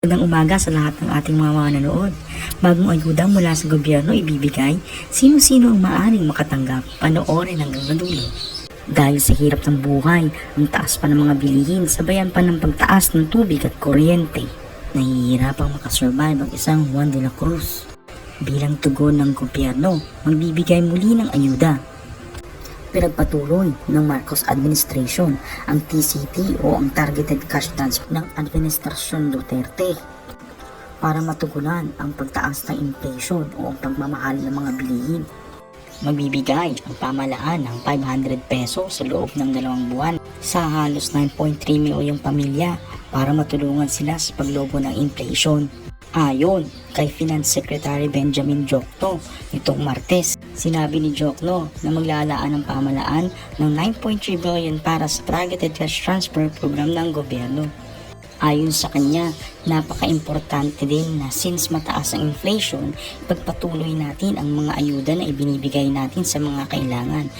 Magandang umaga sa lahat ng ating mga manonood. Bagong ayuda mula sa gobyerno ibibigay, sino-sino ang maaaring makatanggap, panoorin hanggang dulo. Dahil sa hirap ng buhay, ang taas pa ng mga bilihin, sabayan pa ng pagtaas ng tubig at kuryente. Nahihirapang makasurvive ang isang Juan de la Cruz. Bilang tugon ng gobyerno, magbibigay muli ng ayuda. Pinagpatuloy ng Marcos Administration ang TCT o ang Targeted Cash Transfer ng Administrasyon Duterte para matugunan ang pagtaas ng inflation o ang pagmamahal ng mga bilihin. Magbibigay ang pamahalaan ng 500 peso sa loob ng 2 buwan sa halos 9.3 milyong pamilya para matulungan sila sa paglobo ng inflation. Ayon kay Finance Secretary Benjamin Jokno nitong Martes, sinabi ni Jokno na maglalaan ng pamahalaan ng 9.3 billion para sa Targeted Cash Transfer program ng gobyerno. Ayon sa kanya, napaka-importante din na since mataas ang inflation, ipagpatuloy natin ang mga ayuda na ibinibigay natin sa mga kailangan.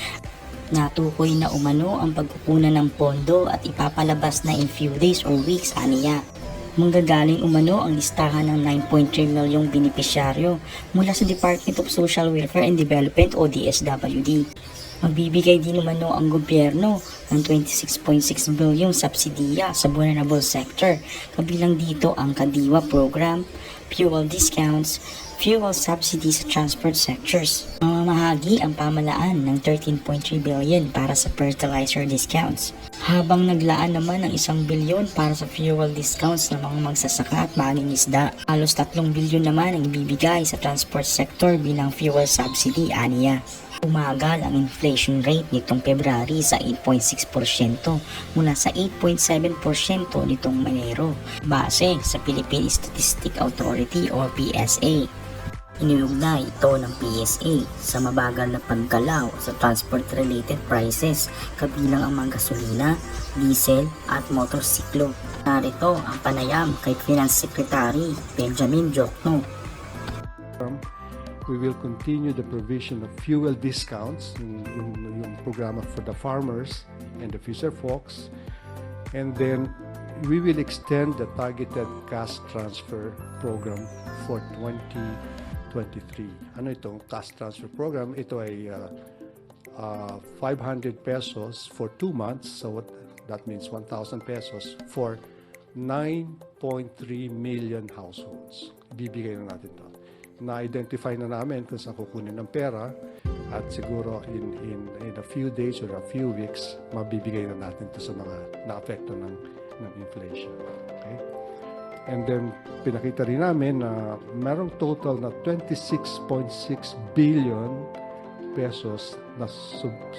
Natukoy na umano ang pagkukunan ng pondo at ipapalabas na in few days or weeks, aniya. Manggagaling umano ang listahan ng 9.3 milyong benepisyaryo mula sa Department of Social Welfare and Development o DSWD. Magbibigay din umano ang gobyerno ng 26.6 bilyong subsidiya sa vulnerable sector, kabilang dito ang Kadiwa program, fuel discounts, fuel subsidies sa transport sectors. Mamamahagi ang pamahalaan ng 13.3 billion para sa fertilizer discounts, habang naglaan naman ng 1 bilyon para sa fuel discounts ng mga magsasaka at mangingisda. Halos 3 bilyon naman ang ibibigay sa transport sector bilang fuel subsidy, aniya. Umagal ang inflation rate nitong February sa 8.6% mula sa 8.7% nitong Enero, base sa Philippine Statistic Authority o PSA. Iniugnay ito ng PSA sa mabagal na paggalaw sa transport-related prices, kabilang ang mga gasolina, diesel at motorsiklo. Narito ang panayam kay Finance Secretary Benjamin Jokno. We will continue the provision of fuel discounts, yung programa for the farmers and the fisher folks. And then we will extend the targeted cash transfer program for 2023. Ano itong cash transfer program? Ito ay 500 pesos for 2 months. So that means 1,000 pesos for 9.3 million households. Bibigay na natin ito. Na-identify na namin kung saan kukunin ng pera at siguro in a few days or a few weeks, mabibigay na natin ito sa mga na-apekto ng inflation. Okay? And then, pinakita rin namin na merong total na 26.6 billion pesos na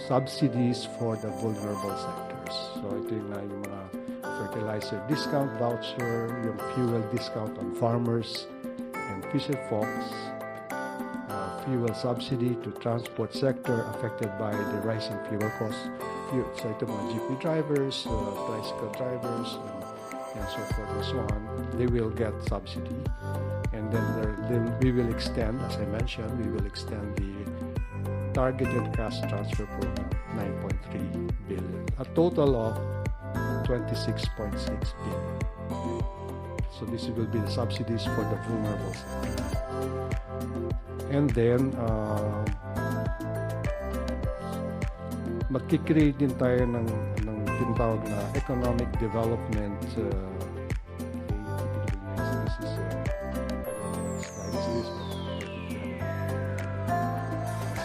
subsidies for the vulnerable sectors. So, ito yung mga fertilizer discount voucher, yung fuel discount on farmers and fisher folks, fuel subsidy to transport sector affected by the rising fuel costs. So ito mga jeepney drivers, tricycle drivers, and so forth and so on, they will get subsidy. And then we will extend, as I mentioned, we will extend the targeted cash transfer program, 9.3 billion, a total of 26.6 billion. So this will be the subsidies for the vulnerable sector. And then, magkikreate din tayo ng tinatawag na economic development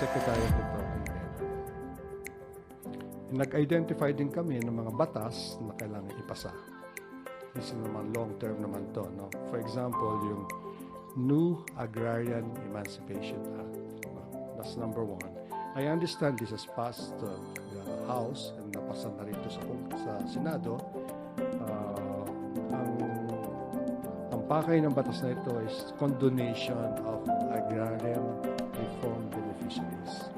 Secretary of Development. Nag-identify din kami ng mga batas na kailangan ipasa. This is naman long-term naman to, no? For example, yung New Agrarian Emancipation Act. That's number 1. I understand this has passed the House and napasa na rito sa Senado. Ang pakay ng batas na ito is condonation of agrarian reform beneficiaries.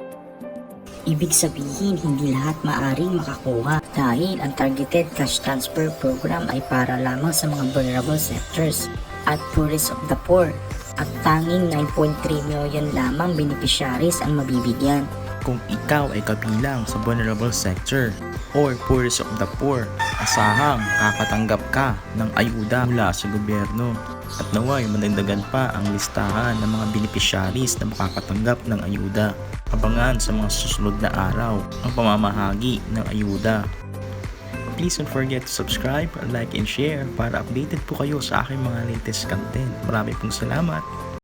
Ibig sabihin, hindi lahat maaring makakuha dahil ang Targeted Cash Transfer Program ay para lamang sa mga vulnerable sectors at poorest of the poor, at tanging 9.3 million lamang beneficiaries ang mabibigyan. Kung ikaw ay kabilang sa vulnerable sector, or poorest of the poor, asahang kakatanggap ka ng ayuda mula sa gobyerno. At naway madagdagan pa ang listahan ng mga beneficiaries na makakatanggap ng ayuda. Abangan sa mga susunod na araw ang pamamahagi ng ayuda. Please don't forget to subscribe, like and share para updated po kayo sa aking mga latest content. Marami pong salamat!